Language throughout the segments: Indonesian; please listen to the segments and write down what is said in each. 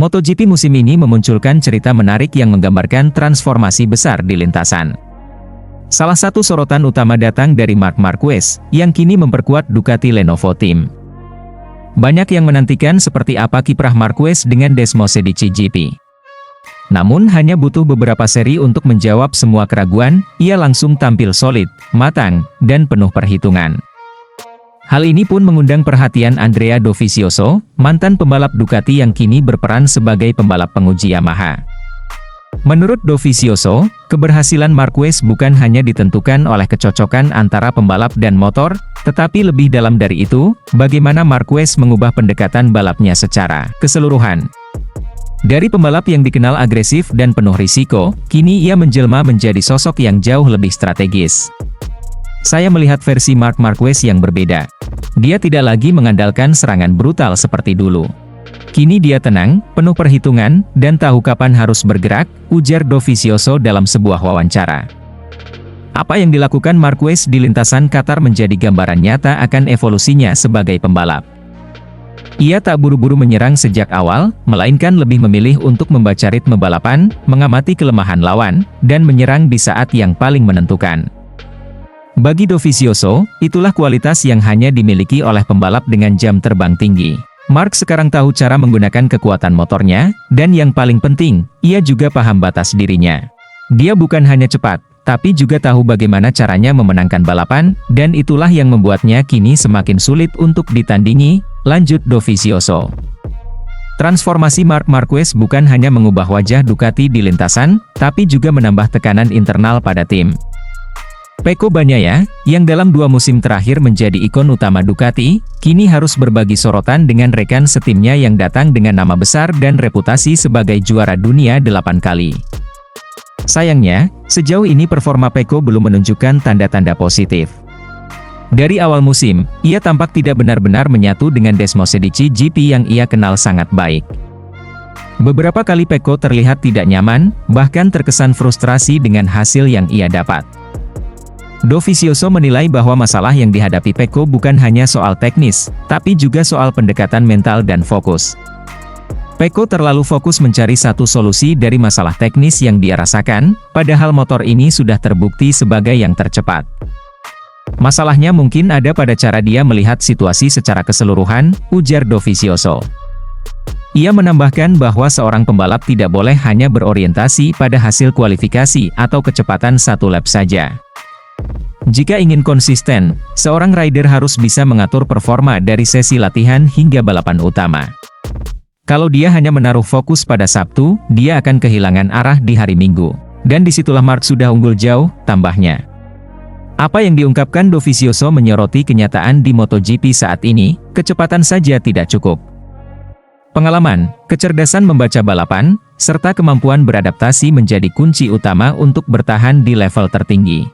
MotoGP musim ini memunculkan cerita menarik yang menggambarkan transformasi besar di lintasan. Salah satu sorotan utama datang dari Marc Marquez, yang kini memperkuat Ducati Lenovo Team. Banyak yang menantikan seperti apa kiprah Marquez dengan Desmosedici GP. Namun hanya butuh beberapa seri untuk menjawab semua keraguan, ia langsung tampil solid, matang, dan penuh perhitungan. Hal ini pun mengundang perhatian Andrea Dovizioso, mantan pembalap Ducati yang kini berperan sebagai pembalap penguji Yamaha. Menurut Dovizioso, keberhasilan Marquez bukan hanya ditentukan oleh kecocokan antara pembalap dan motor, tetapi lebih dalam dari itu, bagaimana Marquez mengubah pendekatan balapnya secara keseluruhan. Dari pembalap yang dikenal agresif dan penuh risiko, kini ia menjelma menjadi sosok yang jauh lebih strategis. Saya melihat versi Marc Marquez yang berbeda. Dia tidak lagi mengandalkan serangan brutal seperti dulu. Kini dia tenang, penuh perhitungan, dan tahu kapan harus bergerak, ujar Dovizioso dalam sebuah wawancara. Apa yang dilakukan Marquez di lintasan Qatar menjadi gambaran nyata akan evolusinya sebagai pembalap. Ia tak buru-buru menyerang sejak awal, melainkan lebih memilih untuk membaca ritme balapan, mengamati kelemahan lawan, dan menyerang di saat yang paling menentukan. Bagi Dovizioso, itulah kualitas yang hanya dimiliki oleh pembalap dengan jam terbang tinggi. Marc sekarang tahu cara menggunakan kekuatan motornya, dan yang paling penting, ia juga paham batas dirinya. Dia bukan hanya cepat, tapi juga tahu bagaimana caranya memenangkan balapan, dan itulah yang membuatnya kini semakin sulit untuk ditandingi, lanjut Dovizioso. Transformasi Marc Marquez bukan hanya mengubah wajah Ducati di lintasan, tapi juga menambah tekanan internal pada tim. Pecco Bagnaia, yang dalam 2 musim terakhir menjadi ikon utama Ducati, kini harus berbagi sorotan dengan rekan setimnya yang datang dengan nama besar dan reputasi sebagai juara dunia 8 kali. Sayangnya, sejauh ini performa Pecco belum menunjukkan tanda-tanda positif. Dari awal musim, ia tampak tidak benar-benar menyatu dengan Desmosedici GP yang ia kenal sangat baik. Beberapa kali Pecco terlihat tidak nyaman, bahkan terkesan frustrasi dengan hasil yang ia dapat. Dovizioso menilai bahwa masalah yang dihadapi Pecco bukan hanya soal teknis, tapi juga soal pendekatan mental dan fokus. Pecco terlalu fokus mencari satu solusi dari masalah teknis yang dia rasakan, padahal motor ini sudah terbukti sebagai yang tercepat. Masalahnya mungkin ada pada cara dia melihat situasi secara keseluruhan, ujar Dovizioso. Ia menambahkan bahwa seorang pembalap tidak boleh hanya berorientasi pada hasil kualifikasi atau kecepatan 1 lap saja. Jika ingin konsisten, seorang rider harus bisa mengatur performa dari sesi latihan hingga balapan utama. Kalau dia hanya menaruh fokus pada Sabtu, dia akan kehilangan arah di hari Minggu. Dan disitulah Marc sudah unggul jauh, tambahnya. Apa yang diungkapkan Dovizioso menyoroti kenyataan di MotoGP saat ini, kecepatan saja tidak cukup. Pengalaman, kecerdasan membaca balapan, serta kemampuan beradaptasi menjadi kunci utama untuk bertahan di level tertinggi.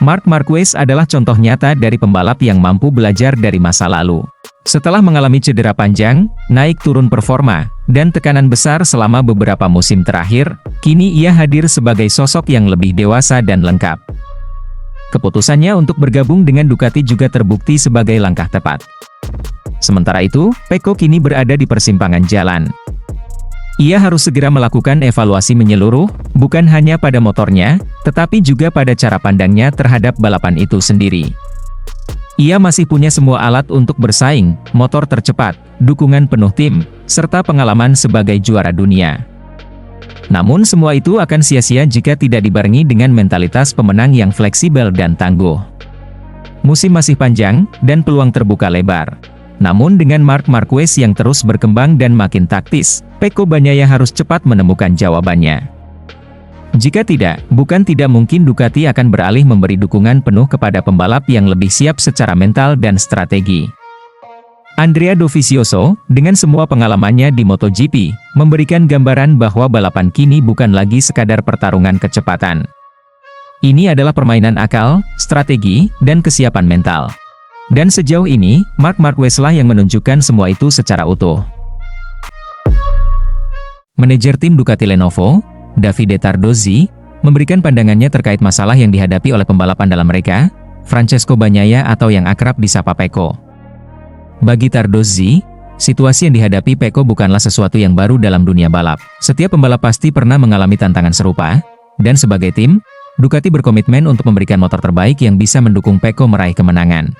Marc Marquez adalah contoh nyata dari pembalap yang mampu belajar dari masa lalu. Setelah mengalami cedera panjang, naik turun performa, dan tekanan besar selama beberapa musim terakhir, kini ia hadir sebagai sosok yang lebih dewasa dan lengkap. Keputusannya untuk bergabung dengan Ducati juga terbukti sebagai langkah tepat. Sementara itu, Pecco kini berada di persimpangan jalan. Ia harus segera melakukan evaluasi menyeluruh, bukan hanya pada motornya, tetapi juga pada cara pandangnya terhadap balapan itu sendiri. Ia masih punya semua alat untuk bersaing, motor tercepat, dukungan penuh tim, serta pengalaman sebagai juara dunia. Namun semua itu akan sia-sia jika tidak dibarengi dengan mentalitas pemenang yang fleksibel dan tangguh. Musim masih panjang, dan peluang terbuka lebar. Namun dengan Marc Marquez yang terus berkembang dan makin taktis, Pecco Bagnaia harus cepat menemukan jawabannya. Jika tidak, bukan tidak mungkin Ducati akan beralih memberi dukungan penuh kepada pembalap yang lebih siap secara mental dan strategi. Andrea Dovizioso, dengan semua pengalamannya di MotoGP, memberikan gambaran bahwa balapan kini bukan lagi sekadar pertarungan kecepatan. Ini adalah permainan akal, strategi, dan kesiapan mental. Dan sejauh ini, Marc Marquez lah yang menunjukkan semua itu secara utuh. Manajer tim Ducati Lenovo, Davide Tardozzi, memberikan pandangannya terkait masalah yang dihadapi oleh pembalap andalan mereka, Francesco Bagnaia atau yang akrab disapa Pecco. Bagi Tardozzi, Situasi yang dihadapi Pecco bukanlah sesuatu yang baru dalam dunia balap. Setiap pembalap pasti pernah mengalami tantangan serupa, dan sebagai tim, Ducati berkomitmen untuk memberikan motor terbaik yang bisa mendukung Pecco meraih kemenangan.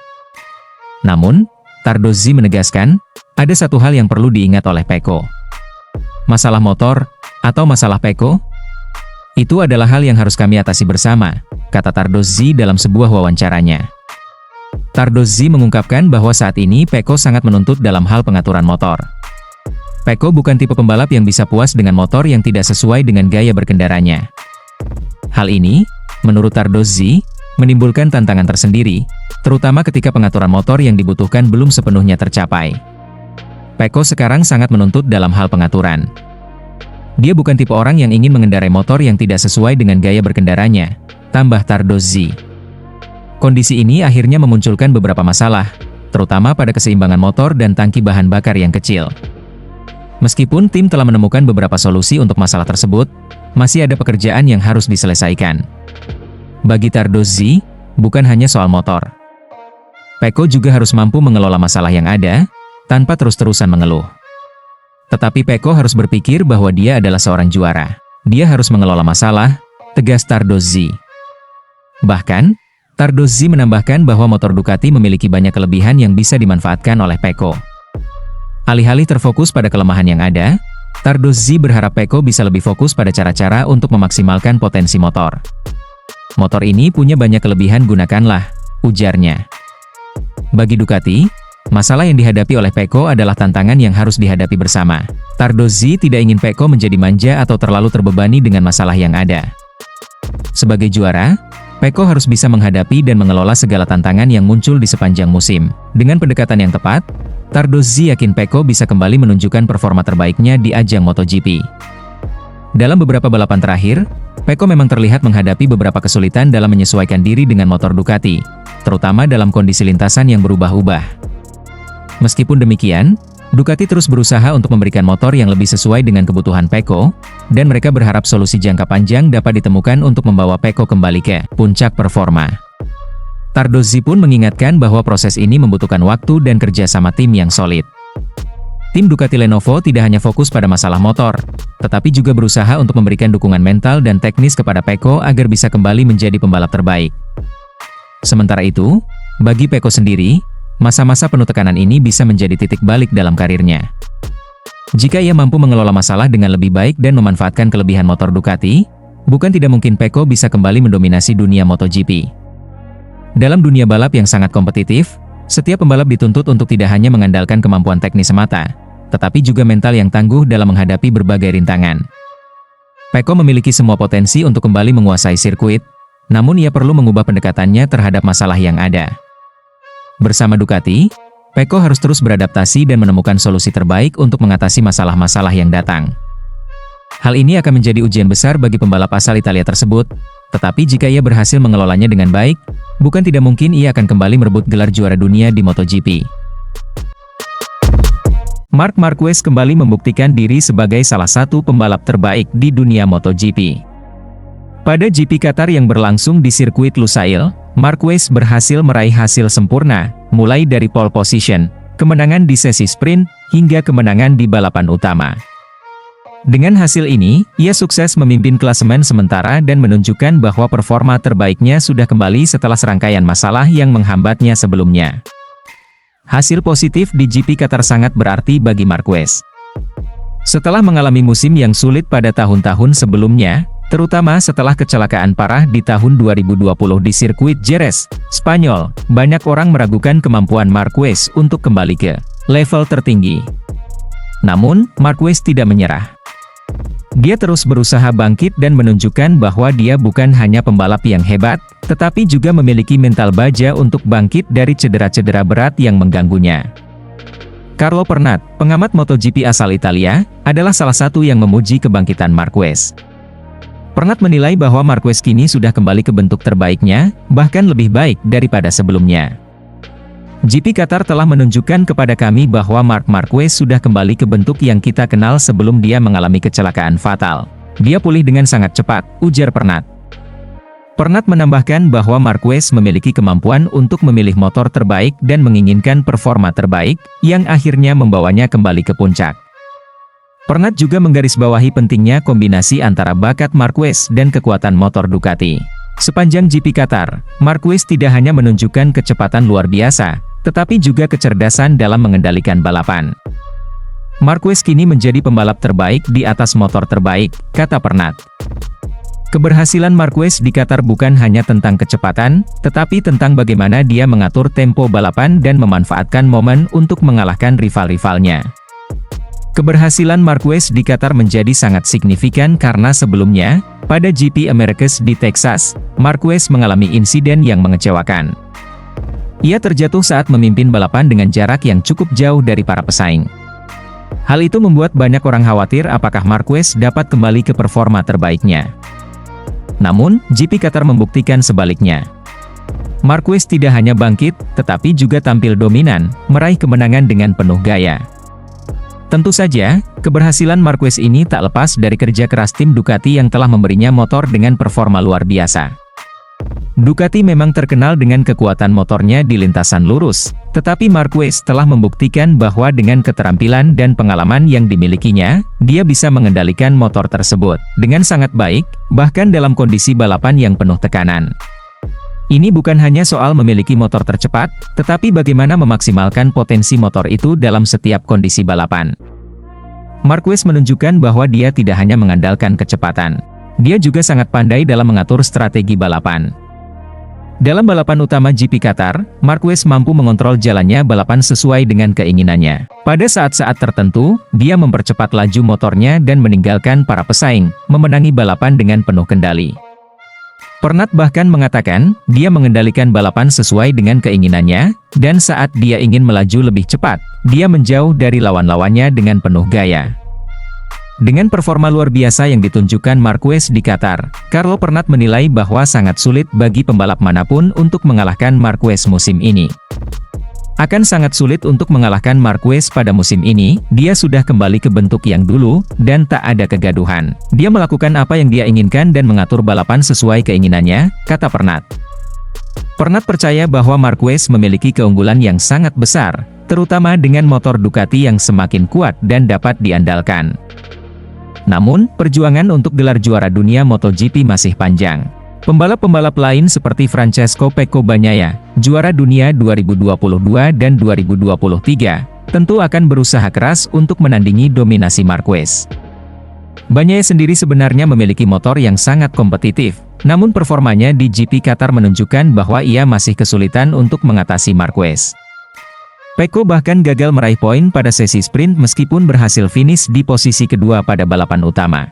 Namun, Tardozzi menegaskan, ada satu hal yang perlu diingat oleh Pecco. Masalah motor, atau masalah Pecco? Itu adalah hal yang harus kami atasi bersama, kata Tardozzi dalam sebuah wawancaranya. Tardozzi mengungkapkan bahwa saat ini Pecco sangat menuntut dalam hal pengaturan motor. Pecco bukan tipe pembalap yang bisa puas dengan motor yang tidak sesuai dengan gaya berkendaranya. Hal ini, menurut Tardozzi, menimbulkan tantangan tersendiri, terutama ketika pengaturan motor yang dibutuhkan belum sepenuhnya tercapai. Pecco sekarang sangat menuntut dalam hal pengaturan. Dia bukan tipe orang yang ingin mengendarai motor yang tidak sesuai dengan gaya berkendaranya, tambah Tardozzi. Kondisi ini akhirnya memunculkan beberapa masalah, terutama pada keseimbangan motor dan tangki bahan bakar yang kecil. Meskipun tim telah menemukan beberapa solusi untuk masalah tersebut, masih ada pekerjaan yang harus diselesaikan. Bagi Tardozzi, bukan hanya soal motor. Pecco juga harus mampu mengelola masalah yang ada, tanpa terus-terusan mengeluh. Tetapi Pecco harus berpikir bahwa dia adalah seorang juara. Dia harus mengelola masalah, tegas Tardozzi. Bahkan, Tardozzi menambahkan bahwa motor Ducati memiliki banyak kelebihan yang bisa dimanfaatkan oleh Pecco. Alih-alih terfokus pada kelemahan yang ada, Tardozzi berharap Pecco bisa lebih fokus pada cara-cara untuk memaksimalkan potensi motor. Motor ini punya banyak kelebihan, gunakanlah, ujarnya. Bagi Ducati, masalah yang dihadapi oleh Pecco adalah tantangan yang harus dihadapi bersama. Tardozzi tidak ingin Pecco menjadi manja atau terlalu terbebani dengan masalah yang ada. Sebagai juara, Pecco harus bisa menghadapi dan mengelola segala tantangan yang muncul di sepanjang musim. Dengan pendekatan yang tepat, Tardozzi yakin Pecco bisa kembali menunjukkan performa terbaiknya di ajang MotoGP. Dalam beberapa balapan terakhir, Pecco memang terlihat menghadapi beberapa kesulitan dalam menyesuaikan diri dengan motor Ducati, terutama dalam kondisi lintasan yang berubah-ubah. Meskipun demikian, Ducati terus berusaha untuk memberikan motor yang lebih sesuai dengan kebutuhan Pecco, dan mereka berharap solusi jangka panjang dapat ditemukan untuk membawa Pecco kembali ke puncak performa. Tardozzi pun mengingatkan bahwa proses ini membutuhkan waktu dan kerja sama tim yang solid. Tim Ducati Lenovo tidak hanya fokus pada masalah motor, tetapi juga berusaha untuk memberikan dukungan mental dan teknis kepada Pecco agar bisa kembali menjadi pembalap terbaik. Sementara itu, bagi Pecco sendiri, masa-masa penuh tekanan ini bisa menjadi titik balik dalam karirnya. Jika ia mampu mengelola masalah dengan lebih baik dan memanfaatkan kelebihan motor Ducati, bukan tidak mungkin Pecco bisa kembali mendominasi dunia MotoGP. Dalam dunia balap yang sangat kompetitif, setiap pembalap dituntut untuk tidak hanya mengandalkan kemampuan teknis semata, tetapi juga mental yang tangguh dalam menghadapi berbagai rintangan. Pecco memiliki semua potensi untuk kembali menguasai sirkuit, namun ia perlu mengubah pendekatannya terhadap masalah yang ada. Bersama Ducati, Pecco harus terus beradaptasi dan menemukan solusi terbaik untuk mengatasi masalah-masalah yang datang. Hal ini akan menjadi ujian besar bagi pembalap asal Italia tersebut, tetapi jika ia berhasil mengelolanya dengan baik, bukan tidak mungkin ia akan kembali merebut gelar juara dunia di MotoGP. Marc Marquez kembali membuktikan diri sebagai salah satu pembalap terbaik di dunia MotoGP. Pada GP Qatar yang berlangsung di sirkuit Lusail, Marquez berhasil meraih hasil sempurna, mulai dari pole position, kemenangan di sesi sprint, hingga kemenangan di balapan utama. Dengan hasil ini, ia sukses memimpin klasemen sementara dan menunjukkan bahwa performa terbaiknya sudah kembali setelah serangkaian masalah yang menghambatnya sebelumnya. Hasil positif di GP Qatar sangat berarti bagi Marquez. Setelah mengalami musim yang sulit pada tahun-tahun sebelumnya, terutama setelah kecelakaan parah di tahun 2020 di sirkuit Jerez, Spanyol, banyak orang meragukan kemampuan Marquez untuk kembali ke level tertinggi. Namun, Marquez tidak menyerah. Dia terus berusaha bangkit dan menunjukkan bahwa dia bukan hanya pembalap yang hebat, tetapi juga memiliki mental baja untuk bangkit dari cedera-cedera berat yang mengganggunya. Carlo Pernat, pengamat MotoGP asal Italia, adalah salah satu yang memuji kebangkitan Marquez. Pernat menilai bahwa Marquez kini sudah kembali ke bentuk terbaiknya, bahkan lebih baik daripada sebelumnya. GP Qatar telah menunjukkan kepada kami bahwa Marc Marquez sudah kembali ke bentuk yang kita kenal sebelum dia mengalami kecelakaan fatal. Dia pulih dengan sangat cepat, ujar Pernat. Pernat menambahkan bahwa Marquez memiliki kemampuan untuk memilih motor terbaik dan menginginkan performa terbaik, yang akhirnya membawanya kembali ke puncak. Pernat juga menggarisbawahi pentingnya kombinasi antara bakat Marquez dan kekuatan motor Ducati. Sepanjang GP Qatar, Marquez tidak hanya menunjukkan kecepatan luar biasa, tetapi juga kecerdasan dalam mengendalikan balapan. Marquez kini menjadi pembalap terbaik di atas motor terbaik, kata Pernat. Keberhasilan Marquez di Qatar bukan hanya tentang kecepatan, tetapi tentang bagaimana dia mengatur tempo balapan dan memanfaatkan momen untuk mengalahkan rival-rivalnya. Keberhasilan Marquez di Qatar menjadi sangat signifikan karena sebelumnya, pada GP Americas di Texas, Marquez mengalami insiden yang mengecewakan. Ia terjatuh saat memimpin balapan dengan jarak yang cukup jauh dari para pesaing. Hal itu membuat banyak orang khawatir apakah Marquez dapat kembali ke performa terbaiknya. Namun, GP Qatar membuktikan sebaliknya. Marquez tidak hanya bangkit, tetapi juga tampil dominan, meraih kemenangan dengan penuh gaya. Tentu saja, keberhasilan Marquez ini tak lepas dari kerja keras tim Ducati yang telah memberinya motor dengan performa luar biasa. Ducati memang terkenal dengan kekuatan motornya di lintasan lurus, tetapi Marquez telah membuktikan bahwa dengan keterampilan dan pengalaman yang dimilikinya, dia bisa mengendalikan motor tersebut dengan sangat baik, bahkan dalam kondisi balapan yang penuh tekanan. Ini bukan hanya soal memiliki motor tercepat, tetapi bagaimana memaksimalkan potensi motor itu dalam setiap kondisi balapan. Marquez menunjukkan bahwa dia tidak hanya mengandalkan kecepatan. Dia juga sangat pandai dalam mengatur strategi balapan. Dalam balapan utama GP Qatar, Marquez mampu mengontrol jalannya balapan sesuai dengan keinginannya. Pada saat-saat tertentu, dia mempercepat laju motornya dan meninggalkan para pesaing, memenangi balapan dengan penuh kendali. Pernat bahkan mengatakan, dia mengendalikan balapan sesuai dengan keinginannya, dan saat dia ingin melaju lebih cepat, dia menjauh dari lawan-lawannya dengan penuh gaya. Dengan performa luar biasa yang ditunjukkan Marquez di Qatar, Carlo Pernat menilai bahwa sangat sulit bagi pembalap manapun untuk mengalahkan Marquez musim ini. Akan sangat sulit untuk mengalahkan Marquez pada musim ini, dia sudah kembali ke bentuk yang dulu, dan tak ada kegaduhan. Dia melakukan apa yang dia inginkan dan mengatur balapan sesuai keinginannya, kata Pernat. Pernat percaya bahwa Marquez memiliki keunggulan yang sangat besar, terutama dengan motor Ducati yang semakin kuat dan dapat diandalkan. Namun, perjuangan untuk gelar juara dunia MotoGP masih panjang. Pembalap-pembalap lain seperti Francesco Pecco Bagnaia, juara dunia 2022 dan 2023, tentu akan berusaha keras untuk menandingi dominasi Marquez. Bagnaia sendiri sebenarnya memiliki motor yang sangat kompetitif, namun performanya di GP Qatar menunjukkan bahwa ia masih kesulitan untuk mengatasi Marquez. Pecco bahkan gagal meraih poin pada sesi sprint meskipun berhasil finish di posisi kedua pada balapan utama.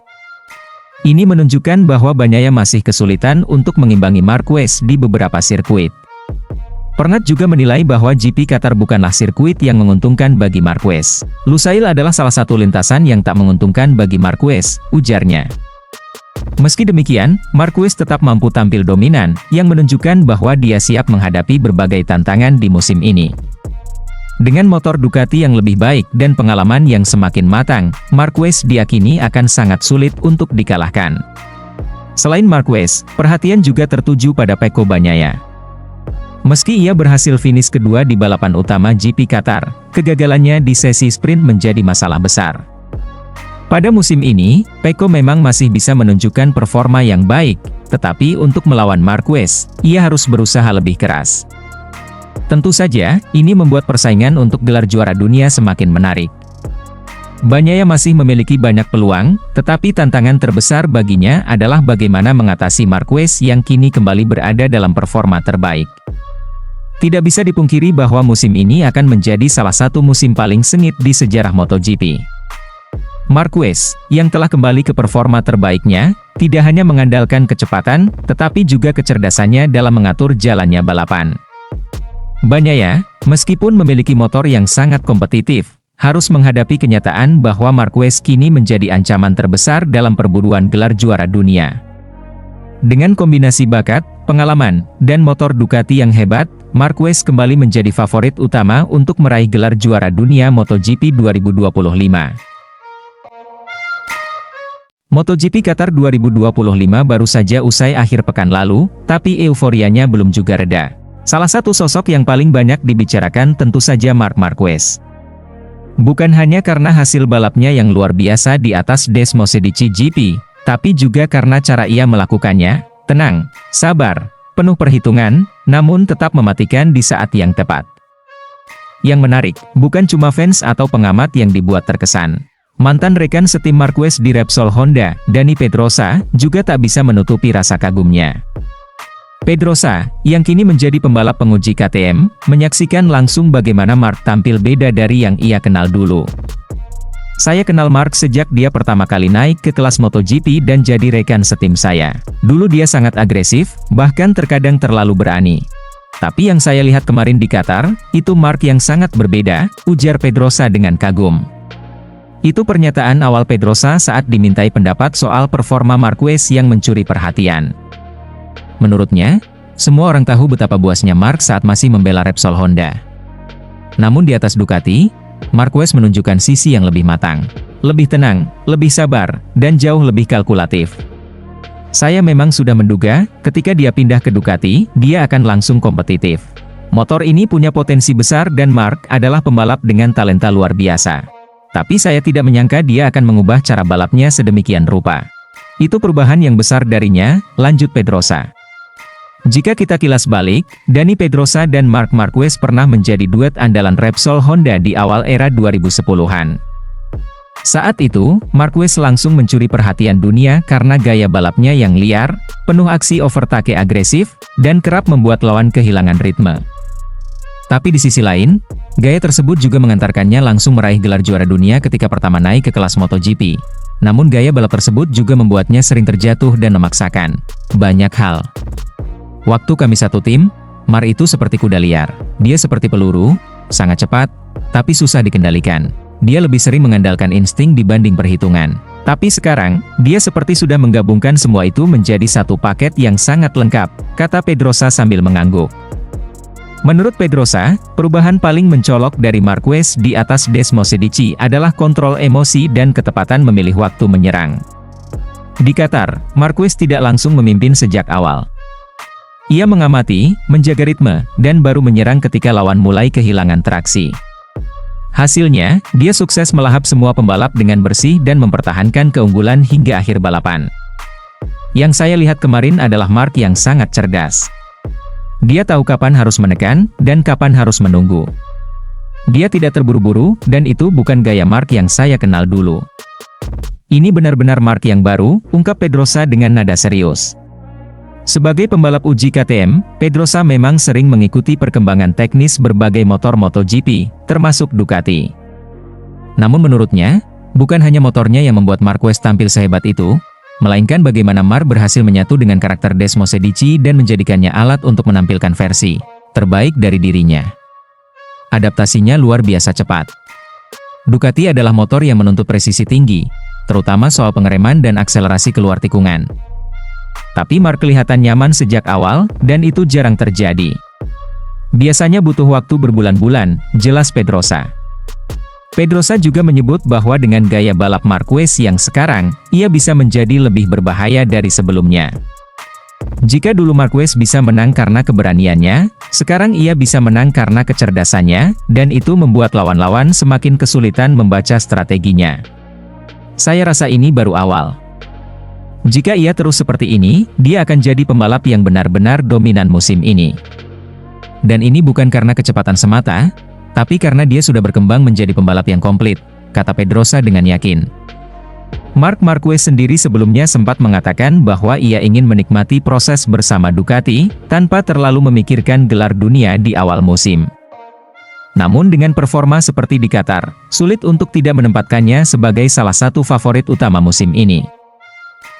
Ini menunjukkan bahwa Bagnaia masih kesulitan untuk mengimbangi Marquez di beberapa sirkuit. Pernat juga menilai bahwa GP Qatar bukanlah sirkuit yang menguntungkan bagi Marquez. Lusail adalah salah satu lintasan yang tak menguntungkan bagi Marquez, ujarnya. Meski demikian, Marquez tetap mampu tampil dominan, yang menunjukkan bahwa dia siap menghadapi berbagai tantangan di musim ini. Dengan motor Ducati yang lebih baik dan pengalaman yang semakin matang, Marquez diyakini akan sangat sulit untuk dikalahkan. Selain Marquez, perhatian juga tertuju pada Pecco Bagnaia. Meski ia berhasil finish kedua di balapan utama GP Qatar, kegagalannya di sesi sprint menjadi masalah besar. Pada musim ini, Pecco memang masih bisa menunjukkan performa yang baik, tetapi untuk melawan Marquez, ia harus berusaha lebih keras. Tentu saja, ini membuat persaingan untuk gelar juara dunia semakin menarik. Bagnaia masih memiliki banyak peluang, tetapi tantangan terbesar baginya adalah bagaimana mengatasi Marquez yang kini kembali berada dalam performa terbaik. Tidak bisa dipungkiri bahwa musim ini akan menjadi salah satu musim paling sengit di sejarah MotoGP. Marquez, yang telah kembali ke performa terbaiknya, tidak hanya mengandalkan kecepatan, tetapi juga kecerdasannya dalam mengatur jalannya balapan. Bagnaia, meskipun memiliki motor yang sangat kompetitif, harus menghadapi kenyataan bahwa Marquez kini menjadi ancaman terbesar dalam perburuan gelar juara dunia. Dengan kombinasi bakat, pengalaman, dan motor Ducati yang hebat, Marquez kembali menjadi favorit utama untuk meraih gelar juara dunia MotoGP 2025. MotoGP Qatar 2025 baru saja usai akhir pekan lalu, tapi euforianya belum juga reda. Salah satu sosok yang paling banyak dibicarakan tentu saja Marc Marquez. Bukan hanya karena hasil balapnya yang luar biasa di atas Desmosedici GP, tapi juga karena cara ia melakukannya, tenang, sabar, penuh perhitungan, namun tetap mematikan di saat yang tepat. Yang menarik, bukan cuma fans atau pengamat yang dibuat terkesan. Mantan rekan setim Marquez di Repsol Honda, Dani Pedrosa, juga tak bisa menutupi rasa kagumnya. Pedrosa, yang kini menjadi pembalap penguji KTM, menyaksikan langsung bagaimana Marc tampil beda dari yang ia kenal dulu. Saya kenal Marc sejak dia pertama kali naik ke kelas MotoGP dan jadi rekan setim saya. Dulu dia sangat agresif, bahkan terkadang terlalu berani. Tapi yang saya lihat kemarin di Qatar, itu Marc yang sangat berbeda, ujar Pedrosa dengan kagum. Itu pernyataan awal Pedrosa saat dimintai pendapat soal performa Marquez yang mencuri perhatian. Menurutnya, semua orang tahu betapa buasnya Marc saat masih membela Repsol Honda. Namun di atas Ducati, Marquez menunjukkan sisi yang lebih matang, lebih tenang, lebih sabar, dan jauh lebih kalkulatif. Saya memang sudah menduga, ketika dia pindah ke Ducati, dia akan langsung kompetitif. Motor ini punya potensi besar dan Marc adalah pembalap dengan talenta luar biasa. Tapi saya tidak menyangka dia akan mengubah cara balapnya sedemikian rupa. Itu perubahan yang besar darinya, lanjut Pedrosa. Jika kita kilas balik, Dani Pedrosa dan Marc Marquez pernah menjadi duet andalan Repsol Honda di awal era 2010-an. Saat itu, Marquez langsung mencuri perhatian dunia karena gaya balapnya yang liar, penuh aksi overtake agresif, dan kerap membuat lawan kehilangan ritme. Tapi di sisi lain, gaya tersebut juga mengantarkannya langsung meraih gelar juara dunia ketika pertama naik ke kelas MotoGP. Namun gaya balap tersebut juga membuatnya sering terjatuh dan memaksakan banyak hal. Waktu kami satu tim, Marc itu seperti kuda liar. Dia seperti peluru, sangat cepat, tapi susah dikendalikan. Dia lebih sering mengandalkan insting dibanding perhitungan. Tapi sekarang, dia seperti sudah menggabungkan semua itu menjadi satu paket yang sangat lengkap, kata Pedrosa sambil mengangguk. Menurut Pedrosa, perubahan paling mencolok dari Marquez di atas Desmosedici adalah kontrol emosi dan ketepatan memilih waktu menyerang. Di Qatar, Marquez tidak langsung memimpin sejak awal. Ia mengamati, menjaga ritme, dan baru menyerang ketika lawan mulai kehilangan traksi. Hasilnya, dia sukses melahap semua pembalap dengan bersih dan mempertahankan keunggulan hingga akhir balapan. Yang saya lihat kemarin adalah Marc yang sangat cerdas. Dia tahu kapan harus menekan, dan kapan harus menunggu. Dia tidak terburu-buru, dan itu bukan gaya Marc yang saya kenal dulu. Ini benar-benar Marc yang baru, ungkap Pedrosa dengan nada serius. Sebagai pembalap uji KTM, Pedrosa memang sering mengikuti perkembangan teknis berbagai motor MotoGP, termasuk Ducati. Namun menurutnya, bukan hanya motornya yang membuat Marquez tampil sehebat itu, melainkan bagaimana Marc berhasil menyatu dengan karakter Desmosedici dan menjadikannya alat untuk menampilkan versi terbaik dari dirinya. Adaptasinya luar biasa cepat. Ducati adalah motor yang menuntut presisi tinggi, terutama soal pengereman dan akselerasi keluar tikungan. Tapi Marc kelihatan nyaman sejak awal, dan itu jarang terjadi. Biasanya butuh waktu berbulan-bulan, jelas Pedrosa. Pedrosa juga menyebut bahwa dengan gaya balap Marquez yang sekarang, ia bisa menjadi lebih berbahaya dari sebelumnya. Jika dulu Marquez bisa menang karena keberaniannya, sekarang ia bisa menang karena kecerdasannya, dan itu membuat lawan-lawan semakin kesulitan membaca strateginya. Saya rasa ini baru awal. Jika ia terus seperti ini, dia akan jadi pembalap yang benar-benar dominan musim ini. Dan ini bukan karena kecepatan semata, tapi karena dia sudah berkembang menjadi pembalap yang komplit, kata Pedrosa dengan yakin. Marc Marquez sendiri sebelumnya sempat mengatakan bahwa ia ingin menikmati proses bersama Ducati, tanpa terlalu memikirkan gelar dunia di awal musim. Namun dengan performa seperti di Qatar, sulit untuk tidak menempatkannya sebagai salah satu favorit utama musim ini.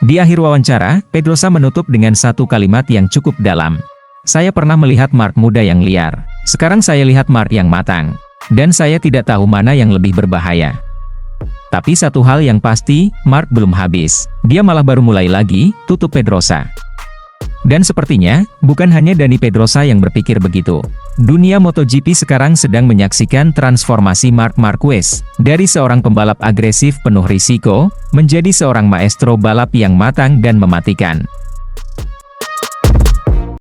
Di akhir wawancara, Pedrosa menutup dengan satu kalimat yang cukup dalam. Saya pernah melihat Marc muda yang liar. Sekarang saya lihat Marc yang matang. Dan saya tidak tahu mana yang lebih berbahaya. Tapi satu hal yang pasti, Marc belum habis. Dia malah baru mulai lagi, tutup Pedrosa. Dan sepertinya, bukan hanya Dani Pedrosa yang berpikir begitu. Dunia MotoGP sekarang sedang menyaksikan transformasi Marc Marquez, dari seorang pembalap agresif penuh risiko, menjadi seorang maestro balap yang matang dan mematikan.